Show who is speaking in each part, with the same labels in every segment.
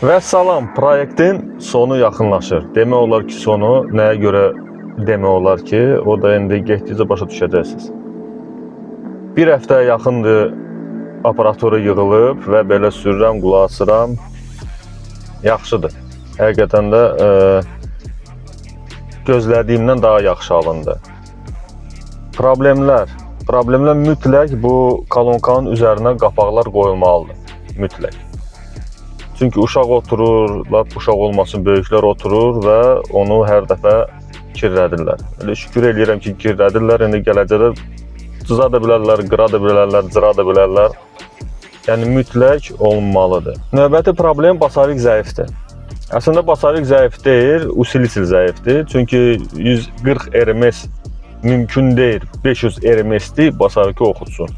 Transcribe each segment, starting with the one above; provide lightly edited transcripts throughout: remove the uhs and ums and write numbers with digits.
Speaker 1: Və salam, proyektin sonu yaxınlaşır. Demək olar ki, sonu nəyə görə demək olar ki, o da indi getdikcə başa düşəcəksiniz. Bir həftəyə yaxındır aparatura yığılıb və belə sürürəm, qulaq asıram. Yaxşıdır. Həqiqətən də gözlədiyimdən daha yaxşı alındı. Problemlər mütləq bu kolonkanın üzərinə qapaqlar qoyulmalıdır. Mütləq. Çünki uşaq oturur, uşaq olmasın, böyüklər oturur və onu hər dəfə kirlədirlər. Elə şükür eləyirəm ki, kirlədirlər. İndi gələcəkdə cıza da bilərlər, qıra da bilərlər, cıra da bilərlər. Yəni mütləq olunmalıdır. Növbəti problem basavik zəifdir. Əslində basavik zəif deyil, usilisil zəifdir. Çünki 140 RMS mümkün deyil. 500 RMS-di basaviki oxutsun.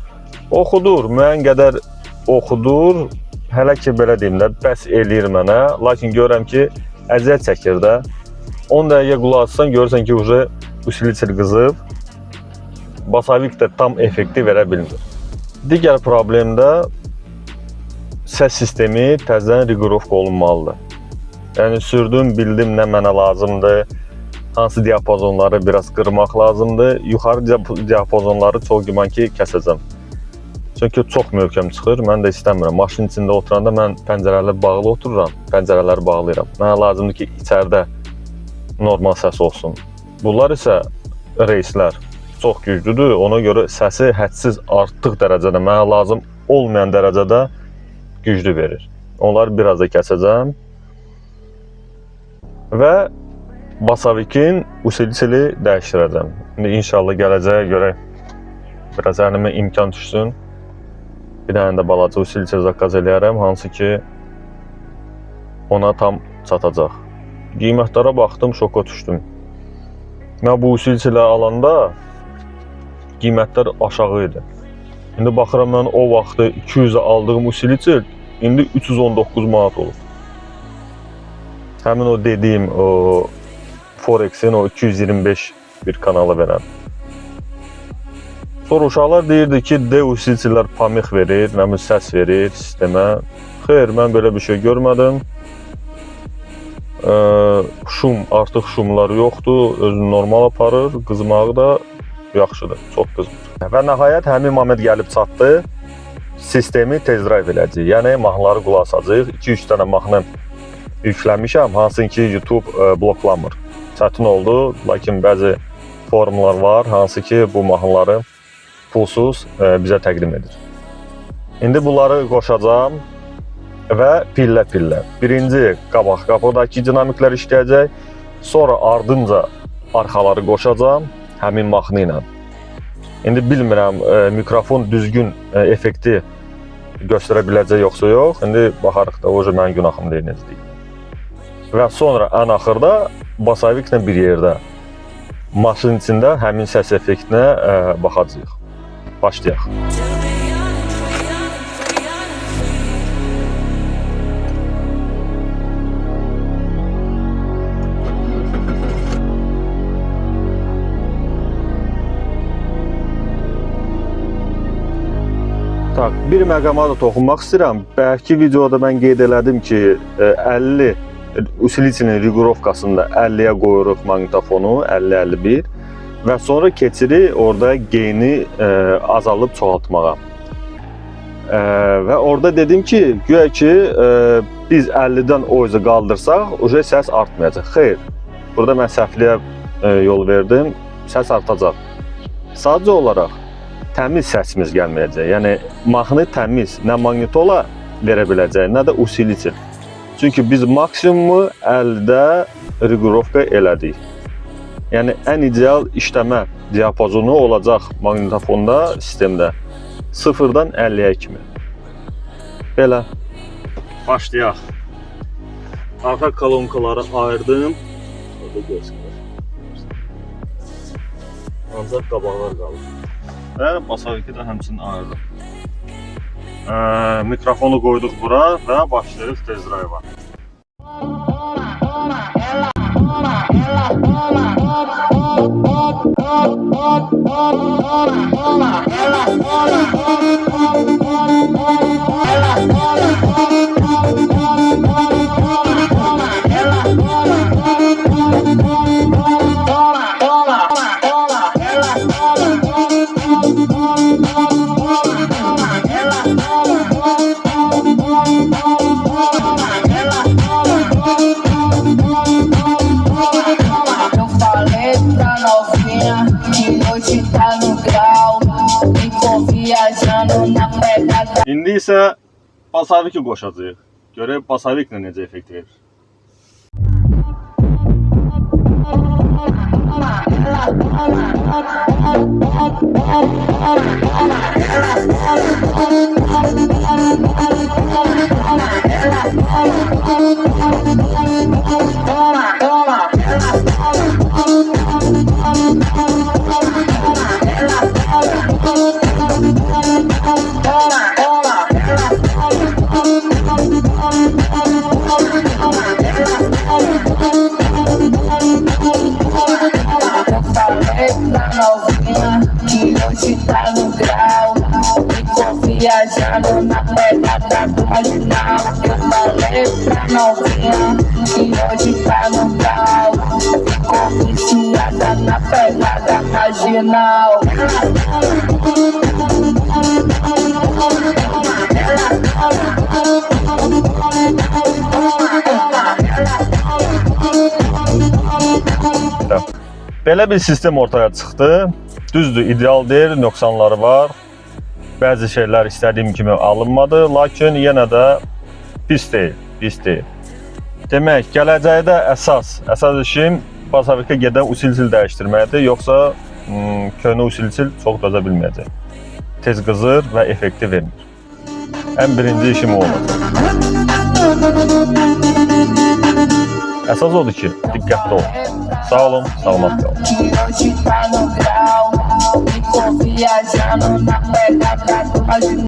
Speaker 1: Oxudur, müəyyən qədər oxudur. Hələ ki, belə deyim də, bəs eləyir mənə. Lakin görürəm ki, əziyyət çəkir də. 10 dəqiqə qulaq assan, görürsən ki, usilisil qızıb. Basavik də tam effekti verə bilmir. Digər problem də səs sistemi təzədən riqorovka olunmalıdır. Yəni, sürdüm, bildim nə mənə lazımdır, hansı diapazonları biraz qırmaq lazımdır. Yuxarı diapazonları çox güman ki, kəsəcəm. Çünki çox möhkəm çıxır, mən də istəmirəm. Maşın içində oturanda mən pəncərələri bağlı otururam, pəncərələri bağlayıram. Mənə lazımdır ki, içəridə normal səs olsun. Bunlar isə reyslər çox güclüdür, ona görə səsi hədsiz artıq dərəcədə, mənə lazım olmayan dərəcədə güclü verir. Onları biraz da kəsəcəm. Və basavikin usilisili dəyişdirəcəm. İndi inşallah gələcəyə görə biraz əlimə imkan düşsün. Bir dənə də balaca usilisili zakaz eləyərəm, hansı ki ona tam çatacaq. Qiymətlərə baxdım, şoka düşdüm. Mən bu usilisili alanda qiymətlər aşağı idi. İndi baxıram, mən o vaxtı 200-ə aldığım usilisil indi 319 manat olur. Həmin o dediyim o Forex'in o 225 bir kanalı verən. Sonra uşaqlar deyirdi ki, D usilisilər pamix verir, nəmin səs verir sistemə. Xeyr, mən belə bir şey görmədim. Artıq şumlar yoxdur, özünü normal aparır, qızmağı da yaxşıdır, çox qızmır. Və nəhayət həmin moment gəlib çatdı, sistemi tez drive eləcək, yəni mahnıları qulaq asacaq. 2-3 dənə mahnı yükləmişəm, hansı ki YouTube bloklamır. Çətin oldu, lakin bəzi forumlar var, hansı ki bu mahnıları pulsuz bizə təqdim edir. İndi bunları qoşacağım və pillə-pillə. Birinci qapıdakı dinamiklər işləyəcək, sonra ardınca arxaları qoşacağım həmin mahnı ilə. İndi bilmirəm, mikrofon düzgün effekti göstərə biləcək yoxsa yox. İndi baxarıq da, oca mənim günahım deyil, necə deyil. Və sonra ən axırda basaviklə bir yerdə maşın içində həmin səs effektinə baxacağıq. Başlayaq. Bir məqama da toxunmaq istəyirəm. Bəlkə videoda mən qeyd elədim ki, 50 usilisilin riqorovkasında 50-yə qoyuruq maqnitofonu, 50-51 və sonra keçirik orada geyni azalıb çoxaltmağa. Və orada dedim ki, güya ki, biz 50-dən o üzə qaldırsaq, uca səs artmayacaq. Xeyr, burada mən səhvliyə yol verdim, səs artacaq. Sadəcə olaraq təmiz səsimiz gəlməyəcək. Yəni, mahnı təmiz, nə magnitola verə biləcək, nə də usilisil. Çünki biz maksimumu 50-də riqorovka elədik. Yəni, ən ideal işləmə diapazonu olacaq maqnitofonda, sistemdə 0-dan 50-yə kimi. Belə. Başlayaq. Arxa kolonkaları ayırdım. Orada görsünlər. Ancaq qabaqlar qalır. Və basaviki də həmçinin ayırdım. Mikrofonu qoyduq bura və başlayırıq tez drive'a. İndi isə basaviki qoşacağıq. Görək basaviklə necə effekt verir.
Speaker 2: Que hoje tá no grau, ficou viajando na pegada do marginal. Eu falei pra novinha que hoje tá no grau, ficou viciada na pegada marginal.
Speaker 1: Belə bir sistem ortaya çıxdı. Düzdür, ideal deyil, nöqsanları var. Bəzi şeylər istədiyim kimi alınmadı, lakin yenə də pis deyil. Demək, gələcəkdə əsas işim basavikə gedən usil-sil dəyişdirməkdir, yoxsa köhnə usil-sil çox dözə bilməyəcək. Tez qızır və effekti vermir. Ən birinci işim o olacaq. Əsas odur ki, diqqətli olun. Sağ olun, salamat qalın.
Speaker 2: Que hoje tá no grau, ficou viajando na pegada do marginal.